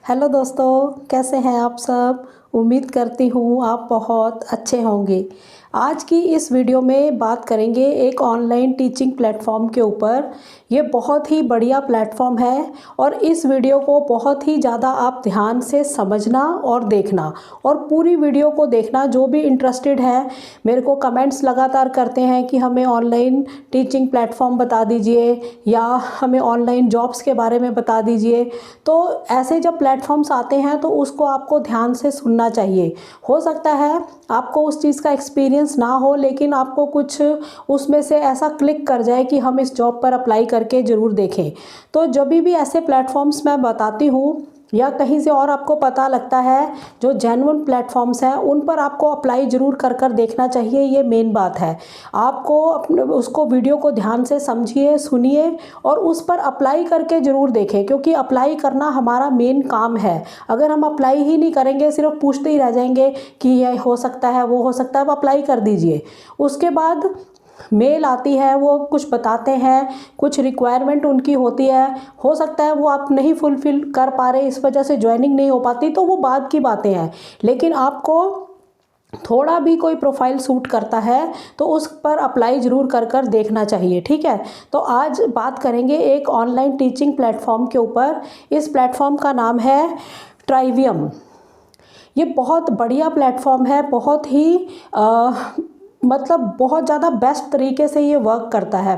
Hello दोस्तों, कैसे हैं आप सब। उम्मीद करती हूँ आप बहुत अच्छे होंगे। आज की इस वीडियो में बात करेंगे एक ऑनलाइन टीचिंग प्लेटफॉर्म के ऊपर। ये बहुत ही बढ़िया प्लेटफॉर्म है और इस वीडियो को बहुत ही ज़्यादा आप ध्यान से समझना और देखना और पूरी वीडियो को देखना। जो भी इंटरेस्टेड है मेरे को कमेंट्स लगातार करते हैं कि हमें ऑनलाइन टीचिंग प्लेटफॉर्म बता दीजिए या हमें ऑनलाइन जॉब्स के बारे में बता दीजिए। तो ऐसे जब प्लेटफॉर्म्स आते हैं तो उसको आपको ध्यान से सुनना चाहिए। हो सकता है आपको उस चीज़ का एक्सपीरियंस ना हो, लेकिन आपको कुछ उसमें से ऐसा क्लिक कर जाए कि हम इस जॉब पर अप्लाई करके ज़रूर देखें। तो जब भी ऐसे प्लेटफॉर्म्स मैं बताती हूँ या कहीं से और आपको पता लगता है जो जेन्युइन प्लेटफॉर्म्स हैं, उन पर आपको अप्लाई ज़रूर कर देखना चाहिए। ये मेन बात है। आपको अपने उसको वीडियो को ध्यान से समझिए, सुनिए और उस पर अप्लाई करके ज़रूर देखें, क्योंकि अप्लाई करना हमारा मेन काम है। अगर हम अप्लाई ही नहीं करेंगे, सिर्फ पूछते ही रह जाएंगे कि ये हो सकता है, वो हो सकता है, आप अप्लाई कर दीजिए। उसके बाद मेल आती है, वो कुछ बताते हैं, कुछ रिक्वायरमेंट उनकी होती है, हो सकता है वो आप नहीं फुलफ़िल कर पा रहे, इस वजह से ज्वाइनिंग नहीं हो पाती, तो वो बाद की बातें हैं। लेकिन आपको थोड़ा भी कोई प्रोफाइल सूट करता है तो उस पर अप्लाई ज़रूर कर देखना चाहिए। ठीक है, तो आज बात करेंगे एक ऑनलाइन टीचिंग प्लेटफॉर्म के ऊपर। इस प्लेटफॉर्म का नाम है ट्राइवियम। ये बहुत बढ़िया प्लेटफॉर्म है, बहुत ही मतलब बहुत ज़्यादा बेस्ट तरीके से ये वर्क करता है।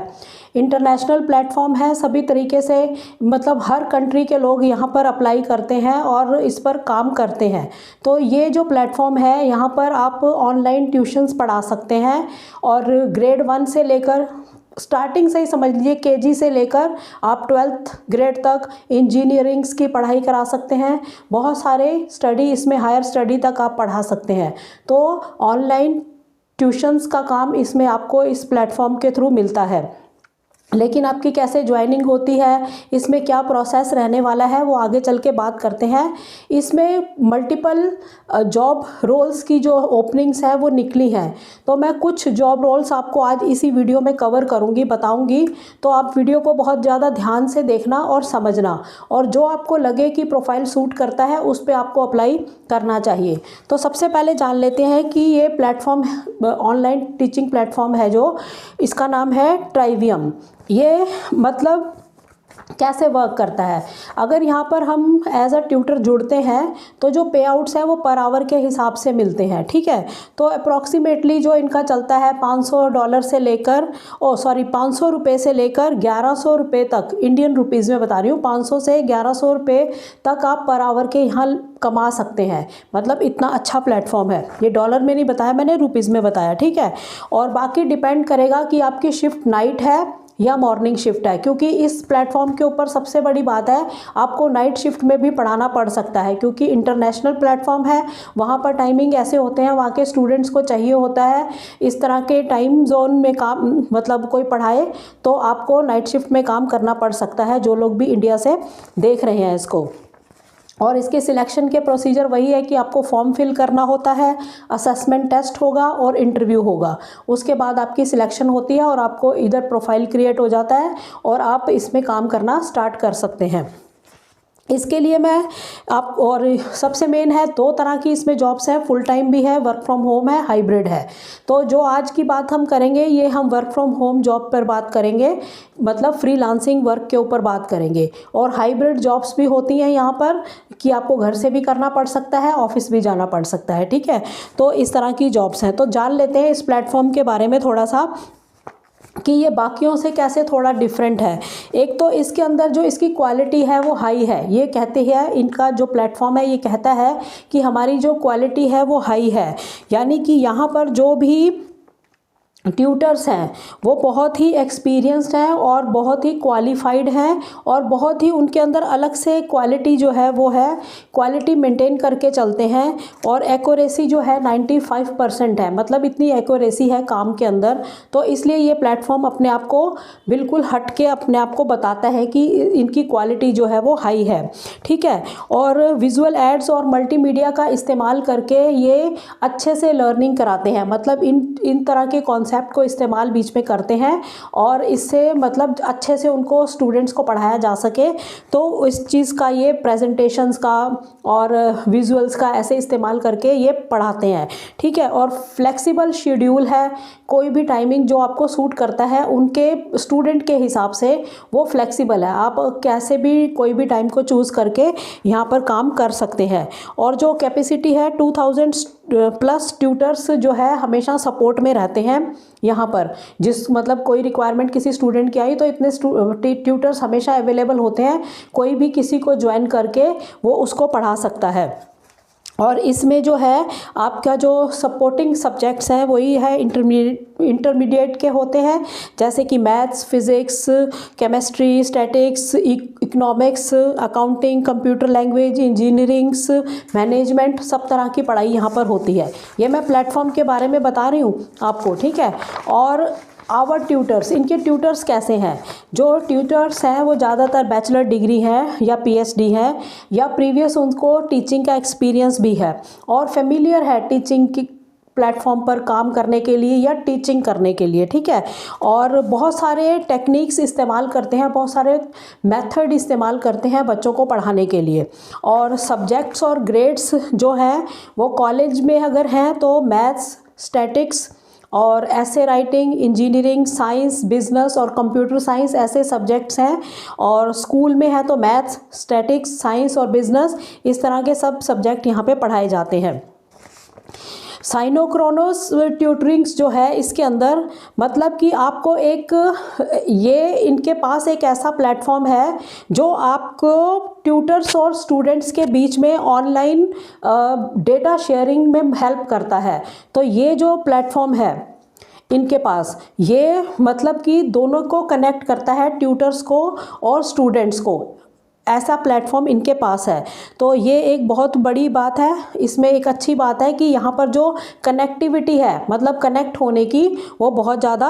इंटरनेशनल प्लेटफॉर्म है सभी तरीके से, मतलब हर कंट्री के लोग यहाँ पर अप्लाई करते हैं और इस पर काम करते हैं। तो ये जो प्लेटफॉर्म है, यहाँ पर आप ऑनलाइन ट्यूशन्स पढ़ा सकते हैं और ग्रेड 1 से लेकर स्टार्टिंग से ही समझ लीजिए केजी से लेकर आप 12th ग्रेड तक इंजीनियरिंग्स की पढ़ाई करा सकते हैं। बहुत सारे स्टडी इसमें हायर स्टडी तक आप पढ़ा सकते हैं। तो ऑनलाइन ट्यूशन्स का काम इसमें आपको इस प्लेटफॉर्म के थ्रू मिलता है। लेकिन आपकी कैसे ज्वाइनिंग होती है, इसमें क्या प्रोसेस रहने वाला है, वो आगे चल के बात करते हैं। इसमें मल्टीपल जॉब रोल्स की जो ओपनिंग्स हैं वो निकली हैं। तो मैं कुछ जॉब रोल्स आपको आज इसी वीडियो में कवर करूंगी, बताऊंगी। तो आप वीडियो को बहुत ज़्यादा ध्यान से देखना और समझना, और जो आपको लगे कि प्रोफाइल सूट करता है उस पर आपको अप्लाई करना चाहिए। तो सबसे पहले जान लेते हैं कि ये प्लेटफॉर्म ऑनलाइन टीचिंग प्लेटफॉर्म है जो, इसका नाम है ट्राइवियम। ये मतलब कैसे वर्क करता है। अगर यहाँ पर हम एज अ ट्यूटर जुड़ते हैं तो जो पे आउट्स हैं वो पर आवर के हिसाब से मिलते हैं। ठीक है, तो अप्रॉक्सीमेटली जो इनका चलता है $500 से लेकर 500 रुपये से लेकर 1100 रुपये तक, इंडियन रुपीज़ में बता रही हूँ, 500 से 1100 रुपये तक आप पर आवर के यहाँ कमा सकते हैं। मतलब इतना अच्छा प्लेटफॉर्म है। ये डॉलर में नहीं बताया मैंने, रुपीज़ में बताया। ठीक है, और बाकी डिपेंड करेगा कि आपकी शिफ्ट नाइट है या मॉर्निंग शिफ्ट है, क्योंकि इस प्लेटफॉर्म के ऊपर सबसे बड़ी बात है आपको नाइट शिफ्ट में भी पढ़ाना पड़ सकता है, क्योंकि इंटरनेशनल प्लेटफॉर्म है। वहाँ पर टाइमिंग ऐसे होते हैं, वहाँ के स्टूडेंट्स को चाहिए होता है इस तरह के टाइम जोन में काम, मतलब कोई पढ़ाए तो आपको नाइट शिफ्ट में काम करना पड़ सकता है, जो लोग भी इंडिया से देख रहे हैं इसको। और इसके सिलेक्शन के प्रोसीजर वही है कि आपको फॉर्म फिल करना होता है, असेसमेंट टेस्ट होगा और इंटरव्यू होगा। उसके बाद आपकी सिलेक्शन होती है और आपको इधर प्रोफाइल क्रिएट हो जाता है और आप इसमें काम करना स्टार्ट कर सकते हैं। इसके लिए मैं आप, और सबसे मेन है, 2 तरह की इसमें जॉब्स हैं, फुल टाइम भी है, वर्क फ्रॉम होम है, हाइब्रिड है। तो जो आज की बात हम करेंगे ये हम वर्क फ्रॉम होम जॉब पर बात करेंगे, मतलब फ्रीलांसिंग वर्क के ऊपर बात करेंगे। और हाइब्रिड जॉब्स भी होती हैं यहाँ पर कि आपको घर से भी करना पड़ सकता है, ऑफिस भी जाना पड़ सकता है। ठीक है, तो इस तरह की जॉब्स हैं। तो जान लेते हैं इस प्लेटफॉर्म के बारे में थोड़ा सा कि ये बाकियों से कैसे थोड़ा डिफरेंट है। एक तो इसके अंदर जो इसकी क्वालिटी है वो हाई है। ये कहते हैं, इनका जो प्लेटफॉर्म है ये कहता है कि हमारी जो क्वालिटी है वो हाई है, यानी कि यहाँ पर जो भी ट्यूटर्स हैं वो बहुत ही एक्सपीरियंस्ड हैं और बहुत ही क्वालिफाइड हैं और बहुत ही उनके अंदर अलग से क्वालिटी जो है वो है, क्वालिटी मेंटेन करके चलते हैं। और एक्यूरेसी जो है 95% है, मतलब इतनी एक्यूरेसी है काम के अंदर। तो इसलिए ये प्लेटफॉर्म अपने आप को बिल्कुल हट के अपने आप को बताता है कि इनकी क्वालिटी जो है वो हाई है। ठीक है, और विजुअल एड्स और मल्टीमीडिया का इस्तेमाल करके ये अच्छे से लर्निंग कराते हैं। मतलब इन तरह के कॉन्सेप्ट कॉन्सेप्ट को इस्तेमाल बीच में करते हैं और इससे मतलब अच्छे से उनको स्टूडेंट्स को पढ़ाया जा सके, तो इस चीज़ का ये प्रेजेंटेशंस का और विजुअल्स का ऐसे इस्तेमाल करके ये पढ़ाते हैं, ठीक है। और फ्लेक्सिबल शेड्यूल है, कोई भी टाइमिंग जो आपको सूट करता है उनके स्टूडेंट के हिसाब से वो फ्लेक्सिबल है, आप कैसे भी कोई भी टाइम को चूज़ करके यहाँ पर काम कर सकते हैं। और जो कैपेसिटी है 2000 प्लस ट्यूटर्स जो है हमेशा सपोर्ट में रहते हैं यहाँ पर, जिस मतलब कोई रिक्वायरमेंट किसी स्टूडेंट की आई तो इतने ट्यूटर्स हमेशा अवेलेबल होते हैं, कोई भी किसी को ज्वाइन करके वो उसको पढ़ा सकता है। और इसमें जो है आपका जो सपोर्टिंग सब्जेक्ट्स हैं वही है इंटरमीडिएट के होते हैं, जैसे कि maths, physics, chemistry, statics, economics, accounting, computer language, engineerings, management, सब तरह की पढ़ाई यहाँ पर होती है। ये मैं प्लेटफॉर्म के बारे में बता रही हूँ आपको, ठीक है। और आवर ट्यूटर्स, इनके ट्यूटर्स कैसे हैं, जो ट्यूटर्स हैं वो ज़्यादातर बैचलर डिग्री हैं या पीएचडी हैं या प्रीवियस उनको टीचिंग का एक्सपीरियंस भी है और फेमिलियर है टीचिंग की प्लेटफॉर्म पर काम करने के लिए या टीचिंग करने के लिए, ठीक है। और बहुत सारे टेक्निक्स इस्तेमाल करते हैं, बहुत सारे मेथड इस्तेमाल करते हैं बच्चों को पढ़ाने के लिए। और सब्जेक्ट्स और ग्रेड्स जो हैं वो कॉलेज में अगर हैं तो मैथ्स, स्टैटिक्स और ऐसे राइटिंग, इंजीनियरिंग, साइंस, बिजनेस और कंप्यूटर साइंस ऐसे सब्जेक्ट्स हैं। और स्कूल में है तो मैथ्स, स्टैटिक्स, साइंस और बिजनेस, इस तरह के सब सब्जेक्ट यहाँ पे पढ़ाए जाते हैं। साइनोक्रोनोस ट्यूटरिंग्स जो है इसके अंदर मतलब कि आपको एक ये इनके पास एक ऐसा प्लेटफॉर्म है जो आपको ट्यूटर्स और स्टूडेंट्स के बीच में ऑनलाइन डेटा शेयरिंग में हेल्प करता है। तो ये जो प्लेटफॉर्म है इनके पास, ये मतलब कि दोनों को कनेक्ट करता है, ट्यूटर्स को और स्टूडेंट्स को, ऐसा प्लेटफॉर्म इनके पास है। तो ये एक बहुत बड़ी बात है, इसमें एक अच्छी बात है कि यहाँ पर जो कनेक्टिविटी है मतलब कनेक्ट होने की वो बहुत ज़्यादा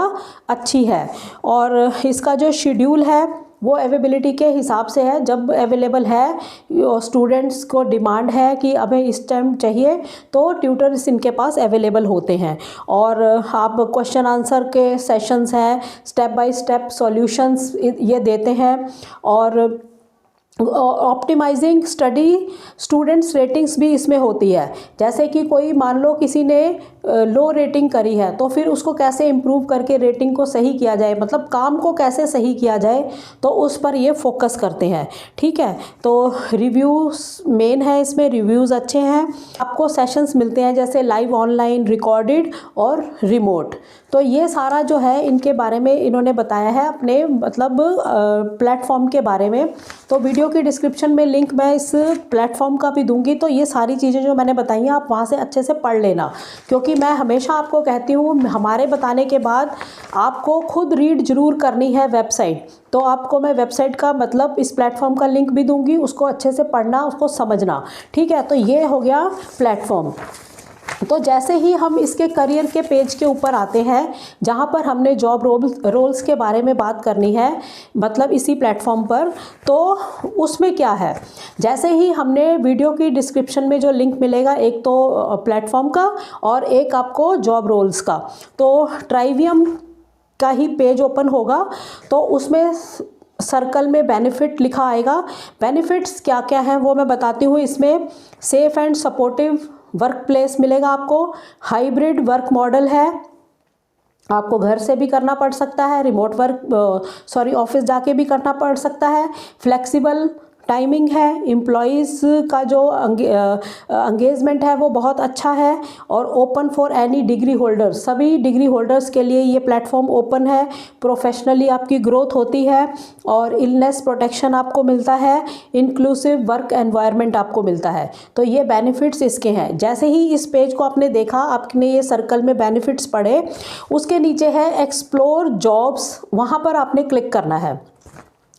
अच्छी है। और इसका जो शेड्यूल है वो अवेलेबिलिटी के हिसाब से है, जब अवेलेबल है स्टूडेंट्स को डिमांड है कि अबे इस टाइम चाहिए तो ट्यूटर्स इनके पास अवेलेबल होते हैं। और आप क्वेश्चन आंसर के सेशंस हैं, स्टेप बाय स्टेप सॉल्यूशंस ये देते हैं। और ऑप्टिमाइजिंग स्टडी स्टूडेंट्स रेटिंग्स भी इसमें होती है, जैसे कि कोई मान लो किसी ने लो रेटिंग करी है तो फिर उसको कैसे इम्प्रूव करके रेटिंग को सही किया जाए, मतलब काम को कैसे सही किया जाए, तो उस पर ये फोकस करते हैं, ठीक है। तो रिव्यूज़ मेन है, इसमें रिव्यूज़ अच्छे हैं। आपको सेशंस मिलते हैं जैसे लाइव, ऑनलाइन, रिकॉर्डेड और रिमोट। तो ये सारा जो है इनके बारे में इन्होंने बताया है अपने मतलब प्लेटफॉर्म के बारे में। तो वीडियो की डिस्क्रिप्शन में लिंक मैं इस प्लेटफॉर्म का भी दूंगी, तो ये सारी चीज़ें जो मैंने बताई हैं आप वहाँ से अच्छे से पढ़ लेना, क्योंकि मैं हमेशा आपको कहती हूँ हमारे बताने के बाद आपको खुद रीड ज़रूर करनी है वेबसाइट। तो आपको मैं वेबसाइट का मतलब इस प्लेटफॉर्म का लिंक भी दूंगी, उसको अच्छे से पढ़ना, उसको समझना, ठीक है। तो ये हो गया प्लेटफॉर्म। तो जैसे ही हम इसके करियर के पेज के ऊपर आते हैं जहाँ पर हमने जॉब रोल्स के बारे में बात करनी है मतलब इसी प्लेटफॉर्म पर, तो उसमें क्या है, जैसे ही हमने वीडियो की डिस्क्रिप्शन में जो लिंक मिलेगा, एक तो प्लेटफॉर्म का और एक आपको जॉब रोल्स का, तो ट्राइवियम का ही पेज ओपन होगा। तो उसमें सर्कल में बेनिफिट लिखा आएगा। बेनिफिट्स क्या क्या हैं वो मैं बताती हूँ। इसमें safe and supportive work place मिलेगा आपको, हाइब्रिड वर्क मॉडल है, आपको घर से भी करना पड़ सकता है, रिमोट वर्क ऑफिस जाके भी करना पड़ सकता है, फ्लेक्सिबल टाइमिंग है, एम्प्लॉयज़ का जो एंगेजमेंट है वो बहुत अच्छा है, और open for any degree holders, सभी डिग्री होल्डर्स के लिए ये प्लेटफॉर्म ओपन है। प्रोफेशनली आपकी ग्रोथ होती है और इलनेस प्रोटेक्शन आपको मिलता है, इंक्लूसिव वर्क एनवायरनमेंट आपको मिलता है। तो ये बेनिफिट्स इसके हैं। जैसे ही इस पेज को आपने देखा, आपने ये सर्कल में बेनिफिट्स पढ़े, उसके नीचे है एक्सप्लोर जॉब्स, वहाँ पर आपने क्लिक करना है।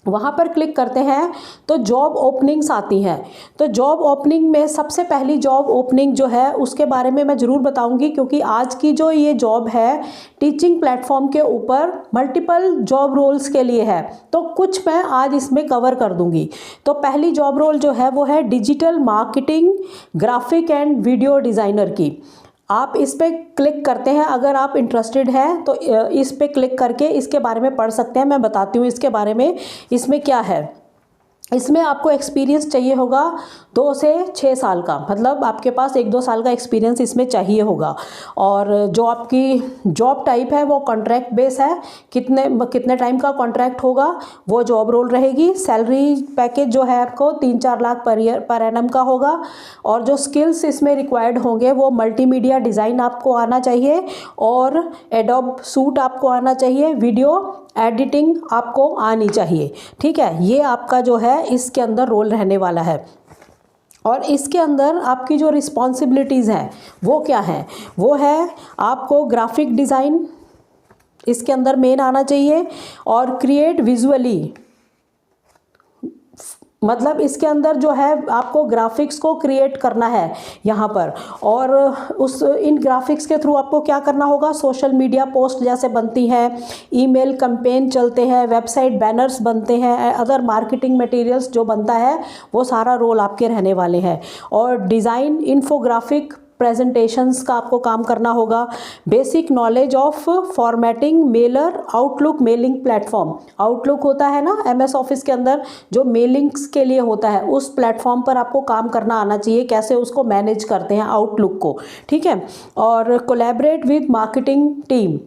वहाँ पर क्लिक करते हैं तो जॉब ओपनिंग्स आती हैं। तो जॉब ओपनिंग में सबसे पहली जॉब ओपनिंग जो है उसके बारे में मैं ज़रूर बताऊंगी, क्योंकि आज की जो ये जॉब है टीचिंग प्लेटफॉर्म के ऊपर मल्टीपल जॉब रोल्स के लिए है, तो कुछ मैं आज इसमें कवर कर दूंगी। तो पहली जॉब रोल जो है वो है digital marketing, graphic and video designer की। आप इस पे क्लिक करते हैं, अगर आप इंटरेस्टेड हैं तो इस पे क्लिक करके इसके बारे में पढ़ सकते हैं। मैं बताती हूँ इसके बारे में, इसमें क्या है। इसमें आपको एक्सपीरियंस चाहिए होगा 2 से 6 साल का, मतलब आपके पास 1-2 साल का एक्सपीरियंस इसमें चाहिए होगा। और जो आपकी जॉब टाइप है वो कॉन्ट्रैक्ट बेस है, कितने टाइम का कॉन्ट्रैक्ट होगा वो जॉब रोल रहेगी। सैलरी पैकेज जो है आपको 3-4 लाख पर एनम का होगा। और जो स्किल्स इसमें रिक्वायर्ड होंगे वो मल्टीमीडिया डिज़ाइन आपको आना चाहिए, और एडोब सूट आपको आना चाहिए, वीडियो एडिटिंग आपको आनी चाहिए। ठीक है, ये आपका जो है इसके अंदर रोल रहने वाला है। और इसके अंदर आपकी जो रिस्पॉन्सिबिलिटीज़ हैं वो क्या हैं, वो है आपको ग्राफिक डिज़ाइन इसके अंदर मेन आना चाहिए, और क्रिएट विजुअली, मतलब इसके अंदर जो है आपको ग्राफिक्स को क्रिएट करना है यहाँ पर। और इन ग्राफिक्स के थ्रू आपको क्या करना होगा, सोशल मीडिया पोस्ट जैसे बनती हैं, ईमेल कैंपेन चलते हैं, वेबसाइट बैनर्स बनते हैं, अदर मार्केटिंग मटेरियल्स जो बनता है वो सारा रोल आपके रहने वाले हैं। और डिज़ाइन इन्फोग्राफिक प्रेजेंटेशंस का आपको काम करना होगा। Basic knowledge of formatting Mailer outlook mailing platform, outlook होता है ना एमएस ऑफिस के अंदर जो मेलिंग्स के लिए होता है, उस प्लेटफॉर्म पर आपको काम करना आना चाहिए, कैसे उसको मैनेज करते हैं आउटलुक को। ठीक है, और collaborate with marketing team,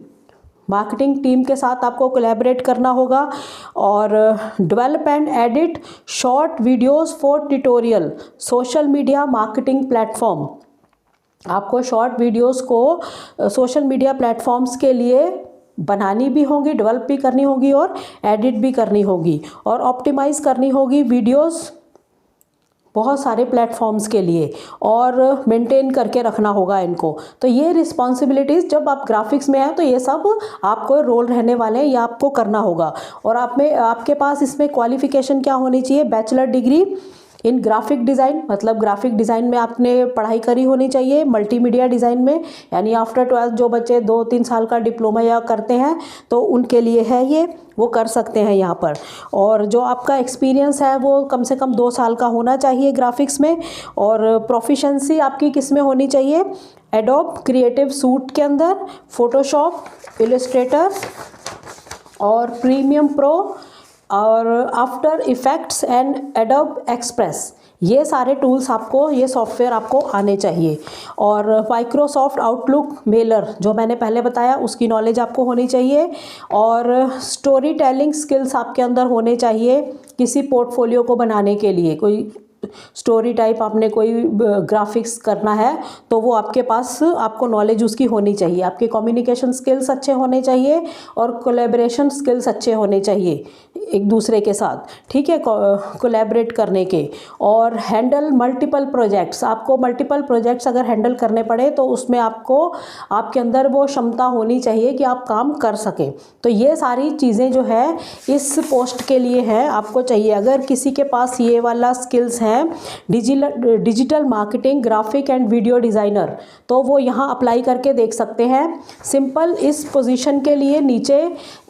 marketing team के साथ आपको कोलैबोरेट करना होगा। और develop and edit short videos for tutorial social media marketing platform, आपको शॉर्ट वीडियोस को सोशल मीडिया प्लेटफॉर्म्स के लिए बनानी भी होंगी, डेवलप भी करनी होगी और एडिट भी करनी होगी, और ऑप्टिमाइज करनी होगी वीडियोस बहुत सारे प्लेटफॉर्म्स के लिए, और मेंटेन करके रखना होगा इनको। तो ये रिस्पॉन्सिबिलिटीज़ जब आप ग्राफिक्स में हैं तो ये सब आपको रोल रहने वाले हैं, ये आपको करना होगा। और आपके पास इसमें क्वालिफिकेशन क्या होनी चाहिए, bachelor degree in graphic design, मतलब ग्राफिक डिज़ाइन में आपने पढ़ाई करी होनी चाहिए, मल्टीमीडिया डिज़ाइन में, यानी आफ्टर 12th जो बच्चे 2-3 साल का डिप्लोमा या करते हैं तो उनके लिए है ये, वो कर सकते हैं यहाँ पर। और जो आपका एक्सपीरियंस है वो कम से कम 2 साल का होना चाहिए ग्राफिक्स में। और प्रोफिशेंसी आपकी किस में होनी चाहिए, एडोब क्रिएटिव सूट के अंदर, फोटोशॉप, इलस्ट्रेटर और प्रीमियम प्रो और after effects and adobe express, ये सारे टूल्स आपको, ये सॉफ्टवेयर आपको आने चाहिए। और माइक्रोसॉफ्ट आउटलुक मेलर जो मैंने पहले बताया उसकी नॉलेज आपको होनी चाहिए। और स्टोरी टेलिंग स्किल्स आपके अंदर होने चाहिए, किसी पोर्टफोलियो को बनाने के लिए, कोई स्टोरी टाइप आपने कोई ग्राफिक्स करना है तो वो आपके पास, आपको नॉलेज उसकी होनी चाहिए। आपके कम्युनिकेशन स्किल्स अच्छे होने चाहिए और कोलैबोरेशन स्किल्स अच्छे होने चाहिए एक दूसरे के साथ, ठीक है, कोलैबोरेट करने के। और हैंडल मल्टीपल प्रोजेक्ट्स, आपको मल्टीपल प्रोजेक्ट्स अगर हैंडल करने पड़े तो उसमें आपको, आपके अंदर वो क्षमता होनी चाहिए कि आप काम कर सकें। तो ये सारी चीज़ें जो है इस पोस्ट के लिए हैं, आपको चाहिए। अगर किसी के पास ये वाला स्किल्स है digital marketing, graphic and video designer, तो वो यहाँ अप्लाई करके देख सकते हैं। सिंपल, इस पोजीशन के लिए नीचे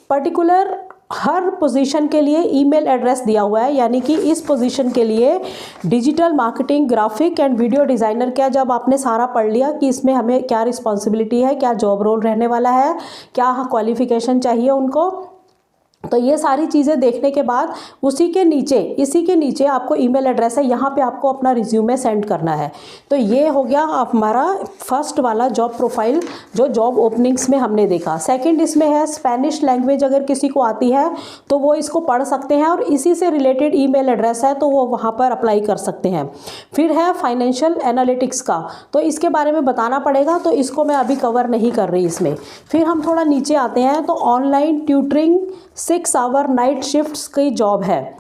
पर्टिकुलर हर पोजीशन के लिए ईमेल एड्रेस दिया हुआ है, यानी कि इस पोजीशन के लिए digital marketing, graphic and video designer क्या, जब आपने सारा पढ़ लिया कि इसमें हमें क्या रिस्पॉन्सिबिलिटी है, क्या जॉब रोल रहने वाला है, क्या क्वालिफिकेशन चाहिए उनको, तो ये सारी चीज़ें देखने के बाद इसी के नीचे आपको ईमेल एड्रेस है, यहाँ पे आपको अपना रिज्यूमे सेंड करना है। तो ये हो गया हमारा फर्स्ट वाला जॉब प्रोफाइल जो जॉब ओपनिंग्स में हमने देखा। सेकंड इसमें है स्पेनिश लैंग्वेज, अगर किसी को आती है तो वो इसको पढ़ सकते हैं और इसी से रिलेटेड ईमेल एड्रेस है तो वो वहाँ पर अप्लाई कर सकते हैं। फिर है फाइनेंशियल एनालिटिक्स का, तो इसके बारे में बताना पड़ेगा, तो इसको मैं अभी कवर नहीं कर रही इसमें। फिर हम थोड़ा नीचे आते हैं तो online tutoring 6 hour night shifts की जॉब है,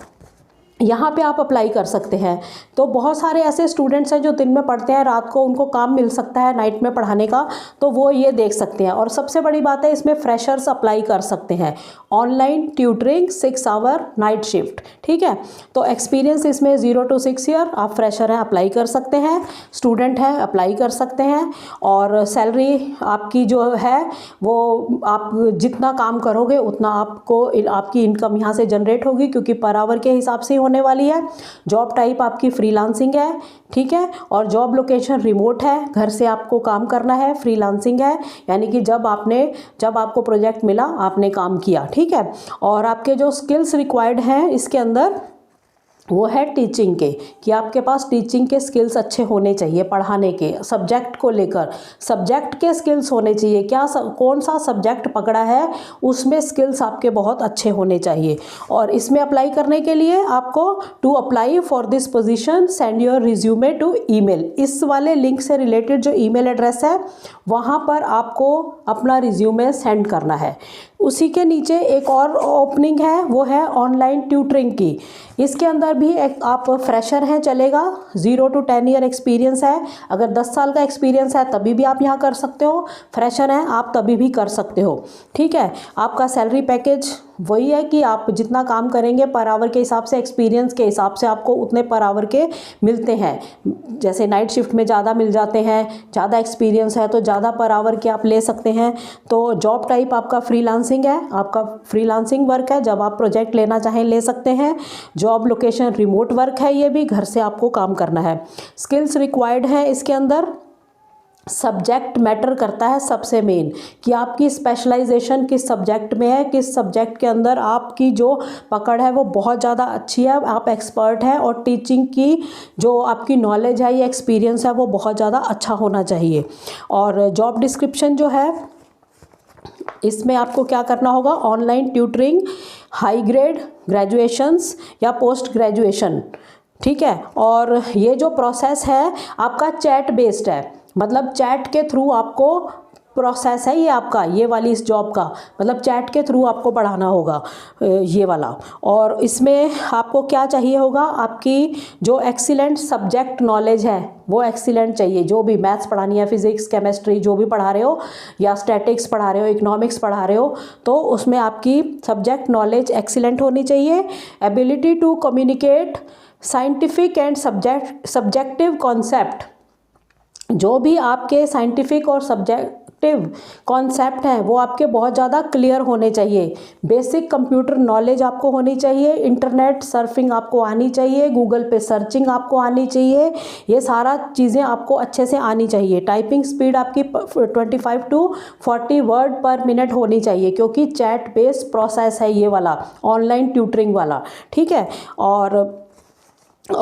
यहाँ पे आप अप्लाई कर सकते हैं। तो बहुत सारे ऐसे स्टूडेंट्स हैं जो दिन में पढ़ते हैं, रात को उनको काम मिल सकता है नाइट में पढ़ाने का, तो वो ये देख सकते हैं। और सबसे बड़ी बात है इसमें फ्रेशर्स अप्लाई कर सकते हैं, online tutoring 6 hour night shift, ठीक है। तो एक्सपीरियंस इसमें 0 to 6 ईयर, आप फ्रेशर हैं अप्लाई कर सकते हैं, स्टूडेंट हैं अप्लाई कर सकते हैं। और सैलरी आपकी जो है वो आप जितना काम करोगे उतना आपको, आपकी इनकम यहाँ से जनरेट होगी, क्योंकि पर आवर के हिसाब से होने वाली है। जॉब टाइप आपकी फ्रीलांसिंग है, ठीक है, और जॉब लोकेशन रिमोट है, घर से आपको काम करना है, फ्रीलांसिंग है, यानी कि जब आपको प्रोजेक्ट मिला आपने काम किया, ठीक है। और आपके जो स्किल्स रिक्वायर्ड हैं इसके अंदर वो है टीचिंग के, कि आपके पास टीचिंग के स्किल्स अच्छे होने चाहिए, पढ़ाने के सब्जेक्ट को लेकर सब्जेक्ट के स्किल्स होने चाहिए, कौन सा सब्जेक्ट पकड़ा है उसमें स्किल्स आपके बहुत अच्छे होने चाहिए। और इसमें अप्लाई करने के लिए आपको to apply for this position send your resume to email, इस वाले लिंक से रिलेटेड जो ईमेल एड्रेस है वहाँ पर आपको अपना रिज्यूमे सेंड करना है। उसी के नीचे एक और ओपनिंग है, वो है ऑनलाइन ट्यूटरिंग की। इसके अंदर भी एक आप फ्रेशर हैं चलेगा, 0 to 10 ईयर एक्सपीरियंस है, अगर 10 साल का एक्सपीरियंस है तभी भी आप यहाँ कर सकते हो, फ्रेशर हैं आप तभी भी कर सकते हो, ठीक है। आपका सैलरी पैकेज वही है कि आप जितना काम करेंगे पर आवर के हिसाब से, एक्सपीरियंस के हिसाब से आपको उतने पर आवर के मिलते हैं। जैसे नाइट शिफ्ट में ज़्यादा मिल जाते हैं, ज़्यादा एक्सपीरियंस है तो ज़्यादा पर आवर के आप ले सकते हैं। तो जॉब टाइप आपका फ्रीलांसिंग है, आपका फ्रीलांसिंग वर्क है, जब आप प्रोजेक्ट लेना चाहें ले सकते हैं। जॉब लोकेशन रिमोट वर्क है, ये भी घर से आपको काम करना है। स्किल्स रिक्वायर्ड है इसके अंदर, सब्जेक्ट मैटर करता है सबसे मेन, कि आपकी स्पेशलाइजेशन किस सब्जेक्ट में है, किस सब्जेक्ट के अंदर आपकी जो पकड़ है वो बहुत ज़्यादा अच्छी है, आप एक्सपर्ट हैं, और टीचिंग की जो आपकी नॉलेज है या एक्सपीरियंस है वो बहुत ज़्यादा अच्छा होना चाहिए। और जॉब डिस्क्रिप्शन जो है इसमें आपको क्या करना होगा, online tutoring, high grade, graduations या पोस्ट ग्रेजुएशन, ठीक है। और ये जो प्रोसेस है आपका चैट बेस्ड है, मतलब चैट के थ्रू आपको प्रोसेस है ये आपका, ये वाली इस जॉब का मतलब चैट के थ्रू आपको पढ़ाना होगा ये वाला। और इसमें आपको क्या चाहिए होगा, आपकी जो एक्सीलेंट सब्जेक्ट नॉलेज है वो एक्सीलेंट चाहिए, जो भी मैथ्स पढ़ानी है, फिजिक्स, केमिस्ट्री जो भी पढ़ा रहे हो, या स्टैटिक्स पढ़ा रहे हो, इकोनॉमिक्स पढ़ा रहे हो, तो उसमें आपकी सब्जेक्ट नॉलेज एक्सीलेंट होनी चाहिए। Ability to communicate scientific and subjective concept, जो भी आपके साइंटिफिक और सब्जेक्टिव कॉन्सेप्ट हैं वो आपके बहुत ज़्यादा क्लियर होने चाहिए। बेसिक कंप्यूटर नॉलेज आपको होनी चाहिए, इंटरनेट सर्फिंग आपको आनी चाहिए, गूगल पे सर्चिंग आपको आनी चाहिए, ये सारा चीज़ें आपको अच्छे से आनी चाहिए। टाइपिंग स्पीड आपकी 25 to 40 वर्ड पर मिनट होनी चाहिए, क्योंकि चैट बेस्ड प्रोसेस है ये वाला ऑनलाइन ट्यूटरिंग वाला, ठीक है। और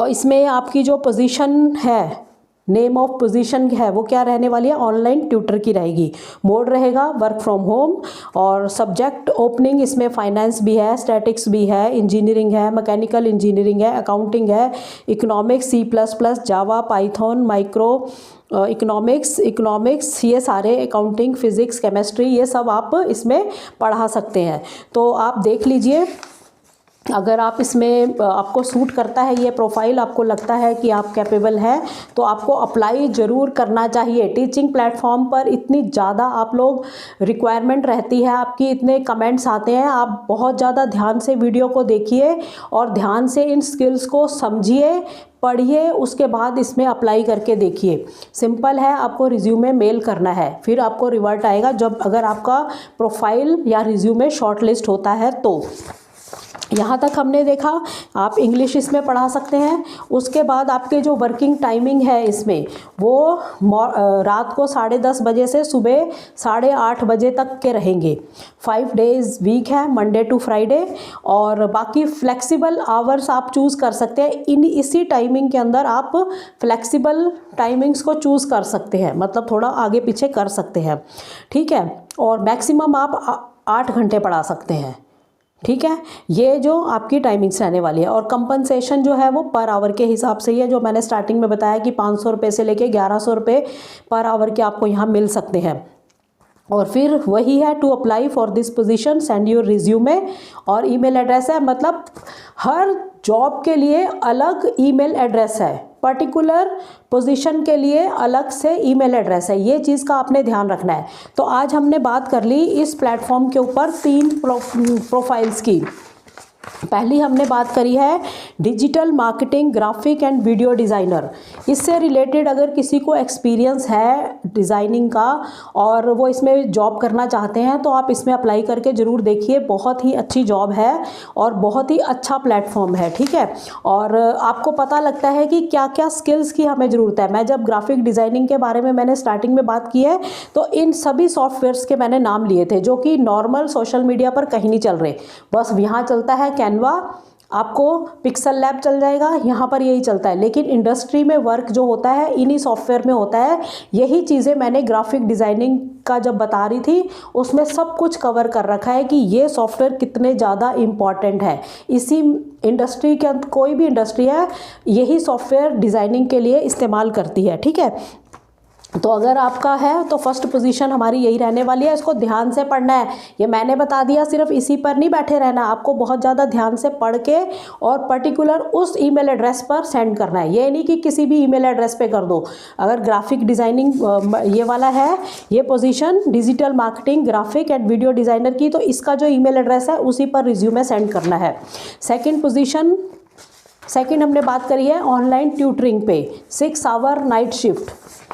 इसमें आपकी जो पोजीशन है, नेम ऑफ पोजीशन है वो क्या रहने वाली है, ऑनलाइन ट्यूटर की रहेगी। मोड रहेगा वर्क फ्रॉम होम। और सब्जेक्ट ओपनिंग इसमें फाइनेंस भी है, स्टैटिक्स भी है, इंजीनियरिंग है, मैकेनिकल इंजीनियरिंग है, अकाउंटिंग है, इकोनॉमिक्स, C++, जावा, पाइथन, माइक्रो इकोनॉमिक्स, ये सारे, अकाउंटिंग, फिजिक्स, केमिस्ट्री, ये सब आप इसमें पढ़ा सकते हैं। तो आप देख लीजिए, अगर आप इसमें आपको सूट करता है ये प्रोफाइल, आपको लगता है कि आप कैपेबल हैं, तो आपको अप्लाई ज़रूर करना चाहिए। टीचिंग प्लेटफॉर्म पर इतनी ज़्यादा आप लोग रिक्वायरमेंट रहती है आपकी, इतने कमेंट्स आते हैं, आप बहुत ज़्यादा ध्यान से वीडियो को देखिए और ध्यान से इन स्किल्स को समझिए, पढ़िए, उसके बाद इसमें अप्लाई करके देखिए। सिंपल है, आपको रिज्यूमे मेल करना है, फिर आपको रिवर्ट आएगा जब अगर आपका प्रोफाइल या रिज्यूमे शॉर्टलिस्ट होता है तो। यहाँ तक हमने देखा, आप इंग्लिश इसमें पढ़ा सकते हैं। उसके बाद आपके जो वर्किंग टाइमिंग है इसमें वो रात को 10:30 बजे से सुबह 8:30 बजे तक के रहेंगे। 5 days वीक है, मंडे टू फ्राइडे, और बाकी फ्लेक्सिबल आवर्स आप चूज़ कर सकते हैं। इसी टाइमिंग के अंदर आप फ्लेक्सिबल टाइमिंग्स को चूज़ कर सकते हैं, मतलब थोड़ा आगे पीछे कर सकते हैं, ठीक है। और मैक्सिमम आप 8 घंटे पढ़ा सकते हैं, ठीक है। ये जो आपकी टाइमिंग्स रहने वाली है। और कंपनसेशन जो है वो पर आवर के हिसाब से ही है, जो मैंने स्टार्टिंग में बताया कि 500 रुपये से लेके 1100 रुपये पर आवर के आपको यहाँ मिल सकते हैं। और फिर वही है, to apply for this position send your resume, और ईमेल एड्रेस है, मतलब हर जॉब के लिए अलग ईमेल एड्रेस है, पर्टिकुलर पोजीशन के लिए अलग से ईमेल एड्रेस है, ये चीज़ का आपने ध्यान रखना है। तो आज हमने बात कर ली इस प्लेटफॉर्म के ऊपर 3 प्रोफाइल्स की। पहली हमने बात करी है digital marketing, graphic and video designer. इससे रिलेटेड अगर किसी को एक्सपीरियंस है डिज़ाइनिंग का और वो इसमें जॉब करना चाहते हैं तो आप इसमें अप्लाई करके ज़रूर देखिए। बहुत ही अच्छी जॉब है और बहुत ही अच्छा प्लेटफॉर्म है, ठीक है। और आपको पता लगता है कि क्या क्या स्किल्स की हमें ज़रूरत है। मैं जब ग्राफिक डिज़ाइनिंग के बारे में मैंने स्टार्टिंग में बात की है तो इन सभी सॉफ्टवेयर्स के मैंने नाम लिए थे जो कि नॉर्मल सोशल मीडिया पर कहीं नहीं चल रहे। बस यहाँ चलता है कैनवा, आपको पिक्सल लैब चल जाएगा, यहाँ पर यही चलता है। लेकिन इंडस्ट्री में वर्क जो होता है इन्हीं सॉफ्टवेयर में होता है। यही चीज़ें मैंने ग्राफिक डिज़ाइनिंग का जब बता रही थी उसमें सब कुछ कवर कर रखा है कि ये सॉफ्टवेयर कितने ज़्यादा इम्पॉर्टेंट है। इसी इंडस्ट्री के कोई भी इंडस्ट्री है यही सॉफ्टवेयर डिज़ाइनिंग के लिए इस्तेमाल करती है, ठीक है। तो अगर आपका है तो फर्स्ट पोजीशन हमारी यही रहने वाली है। इसको ध्यान से पढ़ना है, ये मैंने बता दिया, सिर्फ इसी पर नहीं बैठे रहना, आपको बहुत ज़्यादा ध्यान से पढ़ के और पर्टिकुलर उस ईमेल एड्रेस पर सेंड करना है। ये नहीं कि किसी भी ईमेल एड्रेस पे कर दो। अगर ग्राफिक डिज़ाइनिंग ये वाला है, ये position digital marketing, graphic and video designer की, तो इसका जो ईमेल एड्रेस है उसी पर रिज्यूमे सेंड करना है। सेकंड हमने बात करी है ऑनलाइन ट्यूटरिंग पे 6 आवर नाइट शिफ्ट,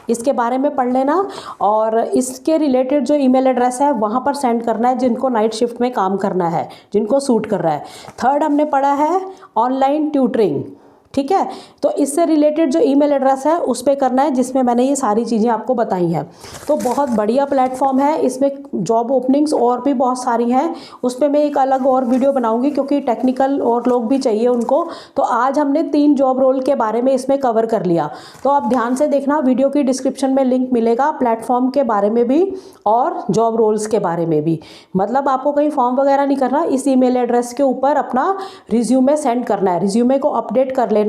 इसके बारे में पढ़ लेना और इसके रिलेटेड जो ईमेल एड्रेस है वहाँ पर सेंड करना है जिनको नाइट शिफ्ट में काम करना है, जिनको सूट कर रहा है। थर्ड हमने पढ़ा है ऑनलाइन ट्यूटरिंग, ठीक है। तो इससे रिलेटेड जो ईमेल एड्रेस है उस पर करना है जिसमें मैंने ये सारी चीज़ें आपको बताई हैं। तो बहुत बढ़िया प्लेटफॉर्म है, इसमें जॉब ओपनिंग्स और भी बहुत सारी हैं। उस पर मैं एक अलग और वीडियो बनाऊंगी क्योंकि टेक्निकल और लोग भी चाहिए उनको। तो आज हमने 3 जॉब रोल के बारे में इसमें कवर कर लिया। तो आप ध्यान से देखना, वीडियो की डिस्क्रिप्शन में लिंक मिलेगा प्लेटफॉर्म के बारे में भी और जॉब रोल्स के बारे में भी। मतलब आपको कहीं फॉर्म वगैरह नहीं करना, इस ईमेल एड्रेस के ऊपर अपना रिज्यूमे सेंड करना है। रिज्यूमे को अपडेट कर लेना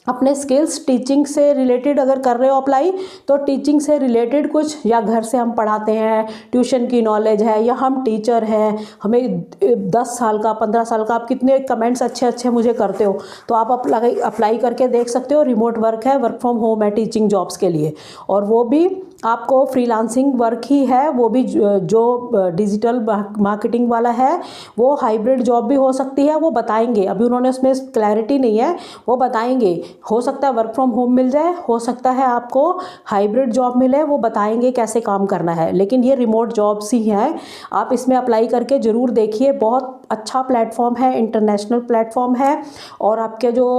अपने स्किल्स, टीचिंग से रिलेटेड अगर कर रहे हो अप्लाई तो टीचिंग से रिलेटेड कुछ, या घर से हम पढ़ाते हैं, ट्यूशन की नॉलेज है, या हम टीचर हैं, हमें 10 साल का 15 साल का, आप कितने कमेंट्स अच्छे अच्छे मुझे करते हो तो आप अप्लाई करके देख सकते हो। रिमोट वर्क है, वर्क फ्रॉम होम है टीचिंग जॉब्स के लिए, और वो भी आपको फ्रीलांसिंग वर्क ही है। वो भी जो डिजिटल मार्केटिंग वाला है वो हाइब्रिड जॉब भी हो सकती है, वो बताएंगे। अभी उन्होंने उसमें क्लैरिटी नहीं है, वो बताएंगे। हो सकता है वर्क फ्रॉम होम मिल जाए, हो सकता है आपको हाइब्रिड जॉब मिले, वो बताएंगे कैसे काम करना है। लेकिन ये रिमोट जॉब्स ही हैं, आप इसमें अप्लाई करके ज़रूर देखिए। बहुत अच्छा प्लेटफॉर्म है, इंटरनेशनल प्लेटफॉर्म है, और आपके जो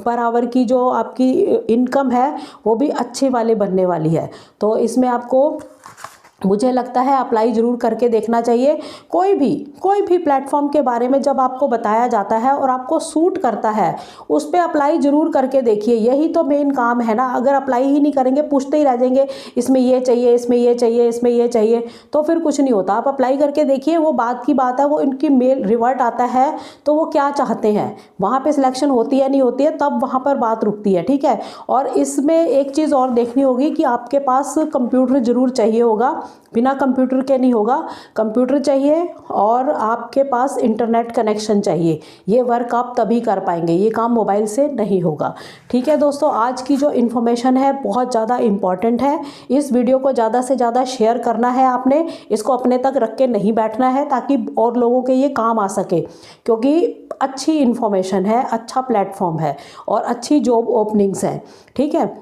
पर आवर की जो आपकी इनकम है वो भी अच्छी वाली बनने वाली है। तो इसमें आपको, मुझे लगता है, अप्लाई ज़रूर करके देखना चाहिए। कोई भी प्लेटफॉर्म के बारे में जब आपको बताया जाता है और आपको सूट करता है उस पर अप्लाई ज़रूर करके देखिए। यही तो मेन काम है ना। अगर अप्लाई ही नहीं करेंगे, पूछते ही रह जाएंगे इसमें ये चाहिए, इसमें ये चाहिए, इसमें ये चाहिए, तो फिर कुछ नहीं होता। आप अप्लाई करके देखिए, वो बात की बात है, वो इनकी मेल रिवर्ट आता है तो वो क्या चाहते हैं, वहाँ पर सिलेक्शन होती है नहीं होती है, तब वहाँ पर बात रुकती है, ठीक है। और इसमें एक चीज़ और देखनी होगी कि आपके पास कंप्यूटर ज़रूर चाहिए होगा, बिना कंप्यूटर के नहीं होगा। कंप्यूटर चाहिए और आपके पास इंटरनेट कनेक्शन चाहिए। ये वर्क आप तभी कर पाएंगे, ये काम मोबाइल से नहीं होगा, ठीक है दोस्तों। आज की जो इन्फॉर्मेशन है बहुत ज़्यादा इम्पॉर्टेंट है। इस वीडियो को ज़्यादा से ज़्यादा शेयर करना है आपने, इसको अपने तक रख के नहीं बैठना है ताकि और लोगों के ये काम आ सके, क्योंकि अच्छी इन्फॉर्मेशन है, अच्छा प्लेटफॉर्म है और अच्छी जॉब ओपनिंग्स हैं, ठीक है।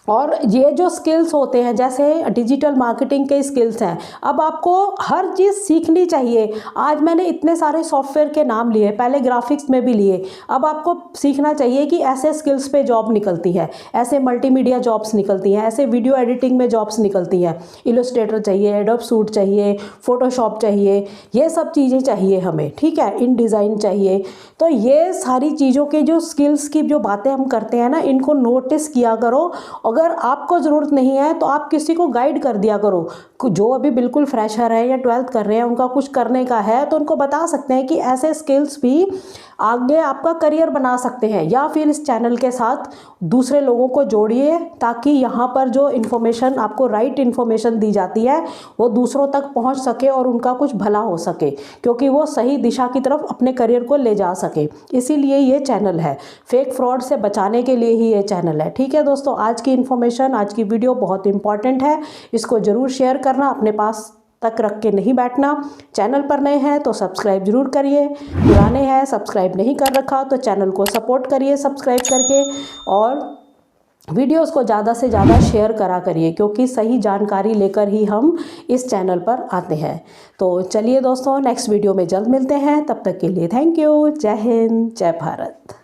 और ये जो स्किल्स होते हैं, जैसे डिजिटल मार्केटिंग के स्किल्स हैं, अब आपको हर चीज़ सीखनी चाहिए। आज मैंने इतने सारे सॉफ्टवेयर के नाम लिए, पहले ग्राफिक्स में भी लिए, अब आपको सीखना चाहिए कि ऐसे स्किल्स पे जॉब निकलती है, ऐसे मल्टीमीडिया जॉब्स निकलती हैं, ऐसे वीडियो एडिटिंग में जॉब्स निकलती हैं, इलस्ट्रेटर चाहिए, एडोब सूट चाहिए, फोटोशॉप चाहिए, ये सब चीज़ें चाहिए हमें, ठीक है, इन डिज़ाइन चाहिए। तो ये सारी चीज़ों के जो स्किल्स की जो बातें हम करते हैं ना, इनको नोटिस किया करो। अगर आपको ज़रूरत नहीं है तो आप किसी को गाइड कर दिया करो। जो अभी बिल्कुल फ्रेशर है या 12th कर रहे हैं, उनका कुछ करने का है तो उनको बता सकते हैं कि ऐसे स्किल्स भी आगे आपका करियर बना सकते हैं। या फिर इस चैनल के साथ दूसरे लोगों को जोड़िए ताकि यहाँ पर जो इन्फॉर्मेशन आपको, राइट इन्फॉर्मेशन दी जाती है, वो दूसरों तक पहुँच सके और उनका कुछ भला हो सके, क्योंकि वो सही दिशा की तरफ अपने करियर को ले जा सके। इसीलिए ये चैनल है, फेक फ्रॉड से बचाने के लिए ही ये चैनल है, ठीक है दोस्तों। आज की इन्फॉर्मेशन, आज की वीडियो बहुत इंपॉर्टेंट है, इसको ज़रूर शेयर करना, अपने पास तक रख के नहीं बैठना। चैनल पर नए हैं तो सब्सक्राइब जरूर करिए, पुराने हैं सब्सक्राइब नहीं कर रखा तो चैनल को सपोर्ट करिए सब्सक्राइब करके, और वीडियोस को ज़्यादा से ज़्यादा शेयर करा करिए, क्योंकि सही जानकारी लेकर ही हम इस चैनल पर आते हैं। तो चलिए दोस्तों, नेक्स्ट वीडियो में जल्द मिलते हैं, तब तक के लिए थैंक यू। जय हिंद, जय भारत।